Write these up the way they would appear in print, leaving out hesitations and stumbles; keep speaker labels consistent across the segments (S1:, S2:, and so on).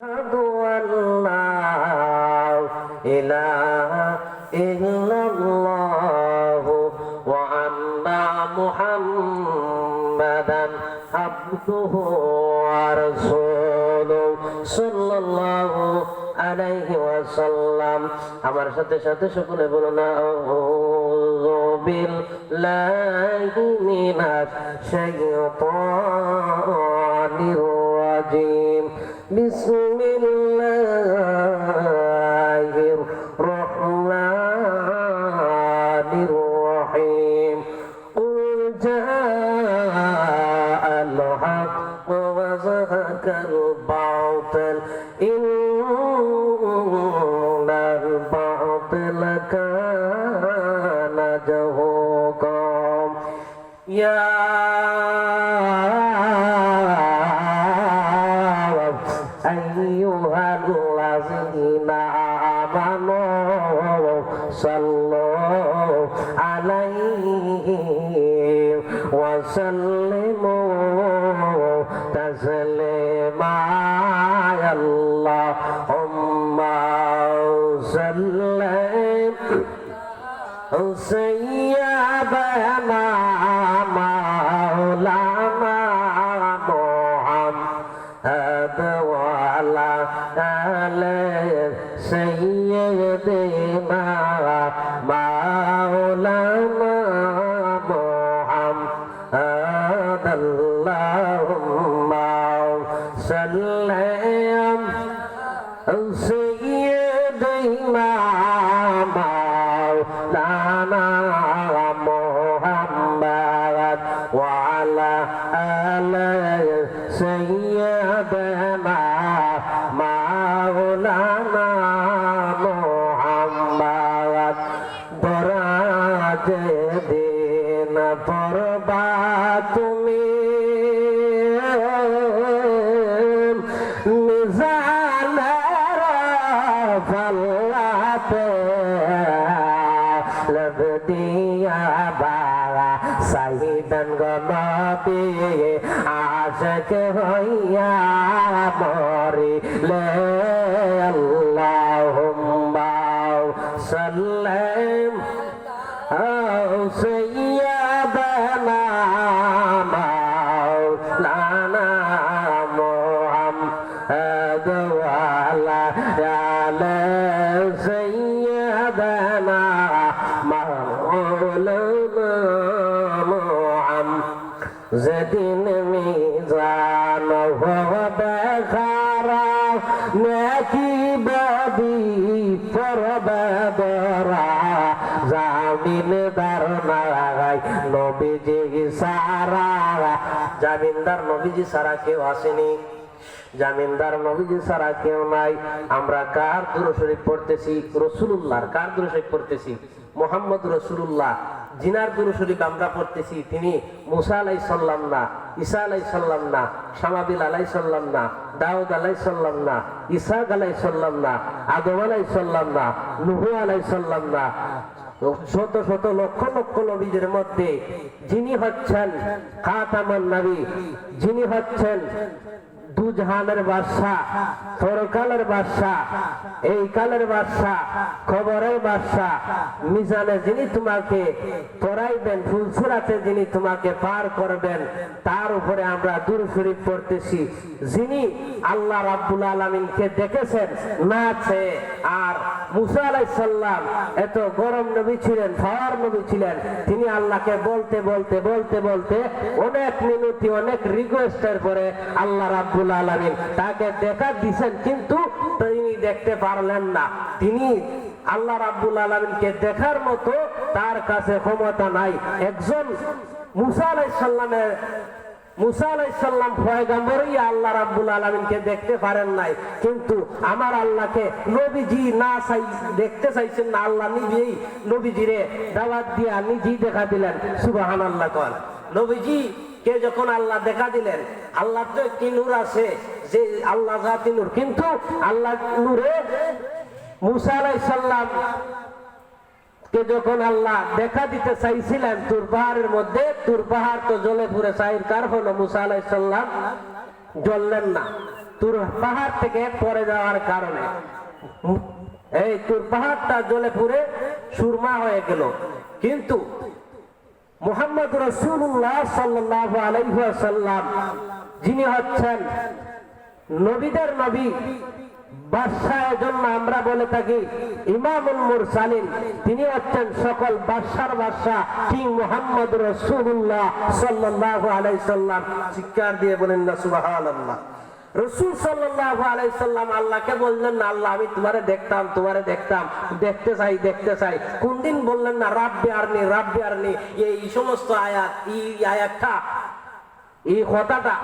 S1: أشهد أن لا إله إلا الله وأن محمدا عبده ورسوله صلى الله عليه وسلم আমার সাথে সাথে সকলে বলুন আউযু বিল্লাহি মিনাশ শাইতানির রাজিম বিসমিল্লাহির রহমানির রহিম কুল জাআল হক ওয়া যাহাকাল বাতিল ইন্নাল বাতিলা কানা যাহুকা ইয়া ayyuhallazina amanu sallu alaihi wa sallimu taslima Allahumma salli sayyidina maulana Muhammad wa ala ali sayyidina maulana Muhammad Allahumma salli sayyidina maulana Muhammad wa ala ali sayyidina maulana Muhammad দরাজে দিন পরবা তুমি মিজানের ফলাতে লব দিয়া বাবা সাইদান গনবি আশক হইয়া মরিলে আল্লাহুম্মা সাল্লিম সাইয়্যিদানা মাওলানা মুহাম্মদ ওয়া আলা আলি সাইয়্যিদানা মাওলানা যেদিন মিজান হবে খারা নেকি বদি পরবে দরা জামিন দারনাই নবীজি সারা জামিনদার নবীজি সারা কেউ আসেনি জামিনদার নবীজি সারা কেউ নাই আমরা কার দুরূদ শরীফ পড়তেছি রাসূলুল্লাহর কার দুরূদ শরীফ পড়তেছি মুহাম্মদ রাসূলুল্লাহ জিনার দুরূদ শরীফ আমরা পড়তেছি তিনি মুসা আলাইহিস সালাম না ঈসা আলাইহিস সালাম না শামাবিল আলাইহিস সালাম না দাউদ আলাইহিস সালাম না ইসহাক আলাইহিস সালাম না আদম আলাইহিস সালাম না নূহ আলাইহিস সালাম না শত শত লক্ষ লক্ষ নবীদের মধ্যে যিনি হচ্ছেন খাতামুন নবী যিনি হচ্ছেন দুজাহানের বাদশাহ পরকালের বাদশাহ এই কালের বাদশাহ খবরের বাদশাহ মিজানে যিনি তোমাকে পড়াইবেন ফুলসিরাতে যিনি তোমাকে পার করবেন তার উপরে আমরা দুরূদ শরীফ পড়তেছি যিনি আল্লাহ রাব্বুল আলামিনকে দেখেছেন নাচে আর মুসা আলাইহিস সালাম এত গরম নবী ছিলেন ফাওয়ার নবী ছিলেন তিনি আল্লাহকে বলতে বলতে বলতে বলতে অনেক মিনতি অনেক রিকোয়েস্টের পরে আল্লাহ রাব্বুল আলামিন তাকে দেখা দিয়েছেন কিন্তু তিনি দেখতে পারলেন না তিনি আল্লাহ রাব্বুল আলামিনকে দেখার মতো তার কাছে ক্ষমতা নাই একজন মুসা আলাইহিস সালাম পয়গম্বরই আল্লাহ রাব্বুল আলামিনকে দেখতে পারেন নাই কিন্তু আমার আল্লাহকে নবীজি না চাই দেখতে চাইছেন না আল্লাহ নিজেই নবীজিরে দাওয়াত দিয়া নিজেই দেখা দিলেন সুবহানাল্লাহ কোন নবীজি কে যখন আল্লাহ দেখা দিলেন আল্লাহ তো একটি নূর আছে যে আল্লাহ জাতি নূর কিন্তু আল্লাহ নূরে মুসা আলাইহিস সালাম কে যখন আল্লাহ দেখা দিতে চাইছিলেন তুর পাহাড়ের মধ্যে, তুর পাহাড় তো জ্বলে পুড়ে ছাইরকার হলো, মুসা আলাইহিস সালাম জ্বললেন না। তুর পাহাড় থেকে পড়ে যাওয়ার কারণে এই তুর পাহাড়টা জ্বলে পুড়ে সুরমা হয়ে গেল। কিন্তু মুহাম্মদ রাসূলুল্লাহ সাল্লাল্লাহু আলাইহি ওয়াসাল্লাম যিনি হচ্ছেন নবীদের নবী, বাদশাহের জন্য আমরা বলে থাকি ইমামুল মুরসালিন, তিনি হচ্ছেন সকল বাদশার বাদশাহ কিং মুহাম্মদ রাসূলুল্লাহ সাল্লাল্লাহু আলাইহি সাল্লাম। চিৎকার দিয়ে বলেন না সুবহানাল্লাহ। রাসূল সাল্লাল্লাহু আলাইহি সাল্লাম আল্লাহকে বললেন না, আল্লাহ আমি তোমারে দেখতাম দেখতে চাই। কোন দিন বললেন না রাব্বি আরনি। এই সমস্ত আয়াত, এই আয়াতটা, এই কথাটা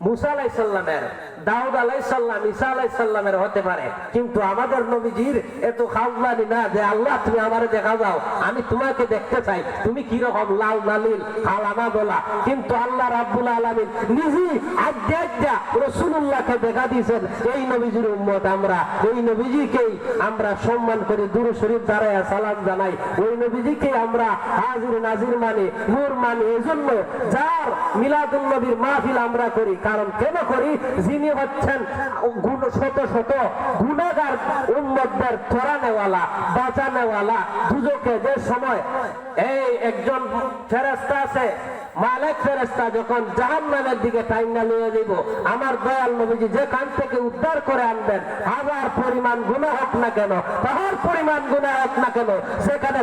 S1: মুসা আলাইহিস সালামের, দাউদ আলাইহিস সালাম, ঈসা আলাইহিস সালামের হতে পারে, কিন্তু আমাদের নবীজির এত খাওয়ানি না যে আল্লাহ তুমি আমারে দেখা যাও, আমি তোমাকে দেখতে চাই, তুমি কি রকম লাল নালিল আলামা বলা। কিন্তু আল্লাহ রাব্বুল আলামিন নিজে আজ্ঞা রাসূলুল্লাহকে দেখা দিয়েছেন। এই নবীজির উম্মত আমরা, এই নবীজিকেই আমরা সম্মান করি, দুরূদ শরীফ দাঁড়ায় সালাম জানাই, ওই নবীজিকে আমরা হাজির নাজির মানি, নূর মানি। এজন্য যার মিলাদুন নবীর মাহফিল আমরা করি, কারণ কেন করি, যিনি হচ্ছেন শত শত গুনাহগার উম্মতদের ত্বরানেওয়ালা, বাঁচানেওয়ালা। দুজকে যে সময় এই একজন ফেরেশতা আছে, মালিক ফেরেশতা, যখন জাহান্নামের দিকে টাইনা নিয়ে যাব, আমার দয়াল নবীজি যেখান থেকে উদ্ধার করে আনবেন, হাজার পরিমাণ গুনাহ হোক না কেন, পাহাড় পরিমাণ গুনাহ হোক না কেন, সেখানে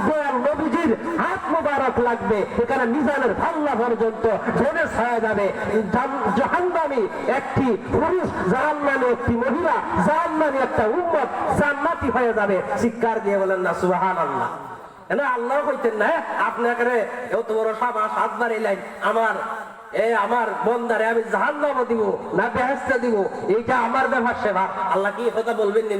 S1: দয়াল নবীজির হাত মুবারক লাগবে, এখানে মিজানের ভাল্লা পর্যন্ত ঝরে ছায়া যাবে। জাহান্নামী একটি পুরুষ, জাহান্নামী একটি মহিলা, জাহান্নামী একটা উম্মত জান্নাতি হয়ে যাবে। চিৎকার দিয়ে বলেন না সুবহানাল্লাহ। না আল্লাহ কইতেন না আপনাকে এত বড় সাবাস হাতবার এলাইন, আমার বন্দারে আমি জাহান্নামে দিব না বেহেশতে দিব, এইটা আমার ব্যাপার সেবা। আল্লাহ কি কথা বলবেন নি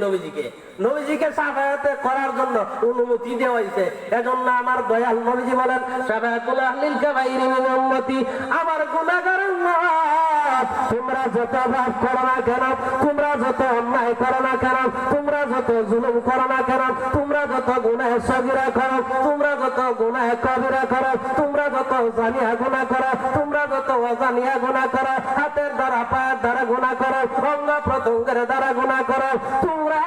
S1: নবীজিকে শাফায়াতে করার জন্য অনুমতি দেওয়া হয়েছে। এজন্য আমার দয়াল নবীজি বলেন, শাফায়াতুল আহলিল কাবাইরি মিন উম্মতি, আমার গুনাহগার উম্মত, তোমরা যত পাপ করো না কেন, তোমরা যত অন্যায় করো না কেন, তোমরা যত জুলুম করো না কেন, তোমরা যত গুনাহ সগীরা করো, তোমরা যত গুনাহ কবিরা করো, তোমরা যত জানিয়া গুনাহ করো, তোমরা যত অজানিয়া গুনাহ করো, হাতের দ্বারা পায়ের দ্বারা গুনাহ করো, অঙ্গ প্রত্যঙ্গের দ্বারা গুনাহ করো, তোমরা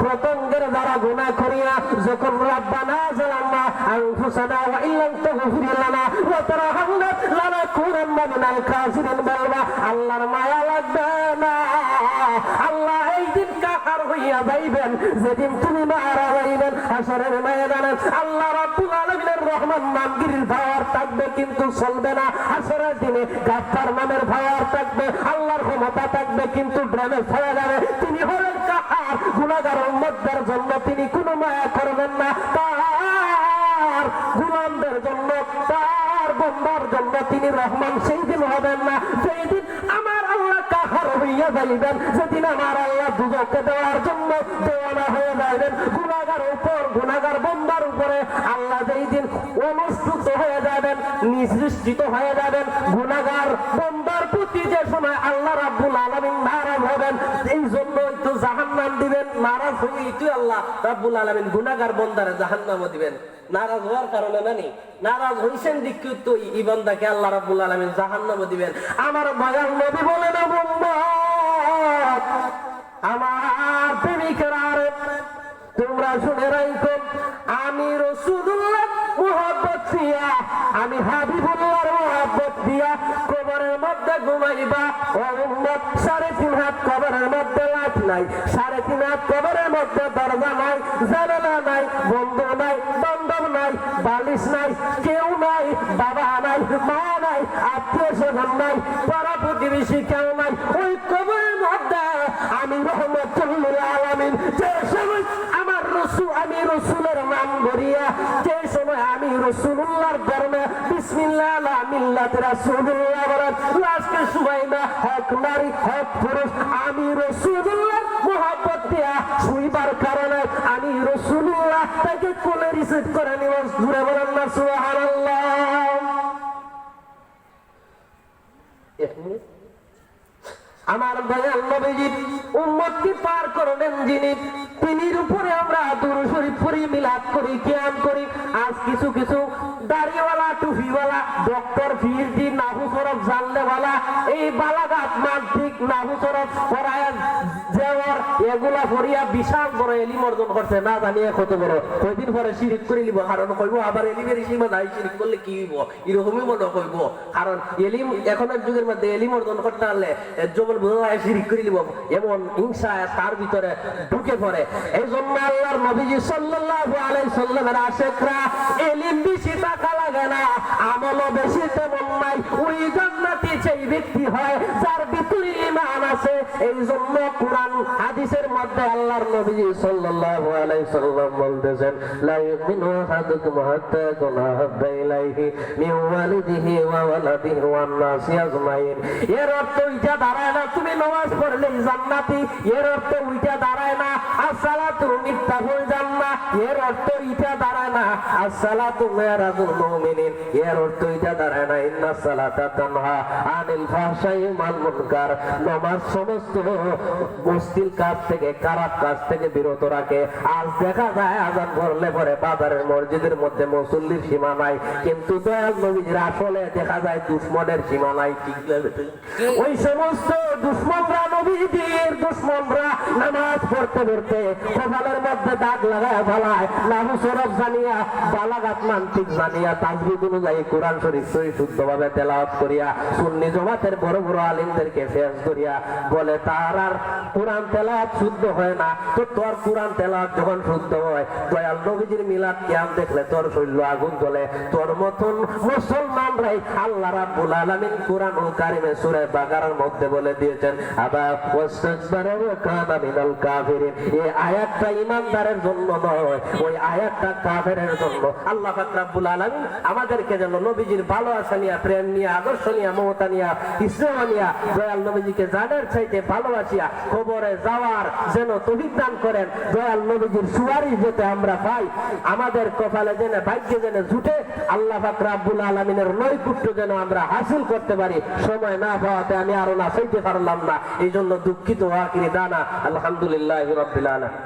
S1: প্রত্যঙ্গের দ্বারা গুনাহ করিয়া যখন রাব্বানা যালামনা আনফুসানা ওয়া ইল্লাম তাগফির লানা ওয়া তারহামনা লানাকুনান্না মিনাল খাসিরিন বলবা আল্লাহর মায়া লাগবে না। আল্লাহ এই দিন কাহার হইয়া যাইবেন, যেদিন তুমি মারা যাইবেন হাসরের ময়দানে। আল্লাহ রাব্বুল আলামিনের রহমান নামগিরির ভার থাকবে, কিন্তু চলবে না। হাসরের দিনে গাফফার নামের ভার থাকবে, আল্লাহর ক্ষমতা থাকবে, কিন্তু ড্যামেজ হয়ে যাবে। তিনি হলেন কাহার, গুনাহগার উম্মতদের জন্য তিনি কোনো মায়া করবেন না, তার গোলামদের জন্য, তার বান্দার জন্য তিনি রহমান সেই দিন হবেন না, সেই দিন আমার আল্লাহ কাহার হইয়া যাইবেন, যেদিন আমার আল্লাহ দুজকে দেওয়ার জন্য দেওয়ানা হয়ে যাইবেন। গুনাহগার উপর, গুনাহগার বান্দার উপরে আল্লাহ যেই দিন অনুষ্ঠিত হয়ে যাবেন, নিঃসৃষ্টিত হয়ে যাবেন, গুনাহগার বান্দার প্রতি যে সময় আল্লাহ রাব্বুল আলামিন নারাজ হবেন, এই জন্যই তো জাহান্নাম দিবেন। নারাজ হই তুই আল্লাহ রাব্বুল আলামিন গুনাহগার বান্দারে জাহান্নামও দিবেন। নারাজ হওয়ার কারণে নানি, নারাজ হইছেন দিকে তো এই বান্দাকে আল্লাহ রাব্বুল আলামিন জাহান্নামও দিবেন। আমার দয়াল নবী বলেন, আমার প্রেমিকেরা, তোমরা শুনে রাখো, আমি রাসূলুল্লাহ মুহাব্বত দিয়া, আমি হাবিবুল্লাহর মুহাব্বত দিয়া কবরের মধ্যে ঘুমাইবা। ও উম্মত, 3.5 হাত কবরের মধ্যে লাশ নাই, 3.5 হাত কবরের মধ্যে দরজা নাই, জানালা নাই, বন্ধু নাই, বান্ধব নাই, বালিশ নাই, কেউ নাই, বাবা নাই, মা নাই, আত্মীয় স্বজন নাই, পাড়া প্রতিবেশী কেউ নাই। ওই কবরের মধ্যে আমি রহমতুল লিল আলামিন, যে সময় আমার রাসূল, আমি রাসূলের নাম ধরিয়া, যে সময় আমি রাসূলুল্লাহর ধর্মে বিসমিল্লাহ আলা মিল্লাত রাসূলুল্লাহ বলেন, লাস্টে সময় না, হক নারী হক পুরুষ, আমি রাসূলুল্লাহর মুহাব্বত দিয়া শুইবার কারণে আমি রাসূলুল্লাহ তাকে কোলে রিসিভ করে নিব। জুড়ে বলেন না সুবহানাল্লাহ। 1 মিনিট আমার দয়াল নবীজি উম্মতকে পার করলেন যিনি, তিনির উপরে আমরা দুরূদ শরীফ পড়ি, মিলাদ করি, কিয়াম করি। আজ কিছু কিছু দাড়িওয়ালা, টুপিওয়ালা, ডক্টর, পিএইচডি, নাহু সরফ জানলেওয়ালা, এই বালাগাত মান্ত্রিক নাহু সরফ পড়ায় জেওয়ার এগুলা পড়িয়া বিশাল বড় এলিম অর্জন করছে, না জানিয়ে কত বড়। কয়দিন পরে শিরিক করে নিব, কারণ কইব আবার এলিমের সীমা নাই, শিরিক করলে কি হইব, এরকমই মনে কইব। কারণ এলিম এখনের যুগের মধ্যে এলিম অর্জন করতে পারলে যেমন বোঝা যায় শিরিক করে নিব, এমন হিংসা তার ভিতরে ঢুকে পড়ে। এই জন্য আল্লাহর নবীজি সাল্লাল্লাহু আলাইহি সাল্লামের আশিকরা এলিম বেশি টাকা লাগে না, আমলও বেশি তেমন নাই, ওই জান্নাতি সেই ব্যক্তি হয় যার ভিতরে ঈমান আছে। এই জন্য কোরআন হাদিসের মধ্যে আল্লাহর নবীজি সাল্লাল্লাহু আলাইহি সাল্লাম বলতেছেন, লা ইউমিনু আহাদুকুম হাত্তা ইয়াকুনা হাব্বা ইলাইহি মিন ওয়ালিদিহি ওয়া ওয়ালাদিহি ওয়ান নাসি আজমাইন। এর অর্থ ওইটা দাঁড়ায় না তুমি নামাজ পড়লেই জান্নাতি, এর অর্থ ওইটা দাঁড়ায় না আসসালাতু মিফতাহুল জান্নাহ, এর অর্থ ওইটা দাঁড়ায় না আসসালাতু মিরাজুল মুমিনিন, এর অর্থ ওইটা দাঁড়ায় না ইন্নাস সালাতা তানহা আনিল ফাহশাই ওয়াল মুনকার। নামাজ সমস্ত মুশকিল কাজ থেকে, খারাপ কাজ থেকে বিরত রাখে। আজ দেখা যায় আযান পড়লে পরে বাজারের মসজিদের মধ্যে মুসল্লির সীমা নাই, কিন্তু দয়াল নবীর আসলে দেখা যায় দুশমনের সীমা নাই। ঠিক ওই সমস্ত দুশমনরা, নবীদের দুশমনরা নামাজ পড়তে পড়তে কপালের মধ্যে দাগ লাগায় ফেলায়, নাহু সরফ জানিয়া, বালাগাত মান্তিক জানিয়া, তাজবিদ অনুযায়ী কোরআন শরীফ শুদ্ধভাবে তেলাওয়াত করিয়া সুন্নি জামাতের বড় বড় আলিমদেরকে ফেস করিয়া বলে তার আর কোরআন তেলাওয়াত শুদ্ধ হয় না। তো তোর কোরআন তেলাওয়াত যখন শুদ্ধ হয়, দয়াল নবীজির মিলাদ কিয়াম দেখলে তোর শরীর আগুন জ্বলে। তোর মতন মুসলমানরাই আল্লাহ রাব্বুল আলামিন কোরআনুল কারীমে সূরা বাকারার মধ্যে বলে দিয়েছেন, আবা ওয়াস্তাকবারা ওয়া কানা মিনাল কাফিরিন। এই আয়াতটা ঈমানদারের জন্য নয়, ওই আয়াতটা কাফেরের জন্য। আল্লাহ পাক রাব্বুল আলামিন আমাদেরকে যেন নবীজির ভালোবাসা নিয়ে, প্রেম নিয়ে, আদর্শ নিয়ে, মমতা নিয়ে, ইসলাম নিয়ে, দয়াল নবীজিকে জানার চাইতে ভালোবাসিয়া কবরে যাওয়ার যেন তৌফিক দান করেন। দয়াল নবীজির সুপারিশ যাতে আমরা পাই, আমাদের কপালে যেন, ভাগ্যে যেন জুটে, আল্লাহ পাক রাব্বুল আলামিনের নৈকট্য যেন আমরা হাসিল করতে পারি। সময় না পাওয়াতে আমি আরো না চাইতে পারলাম না, এই জন্য দুঃখিত। আখিরি দানা আলহামদুলিল্লাহি রাব্বিল আলামিন।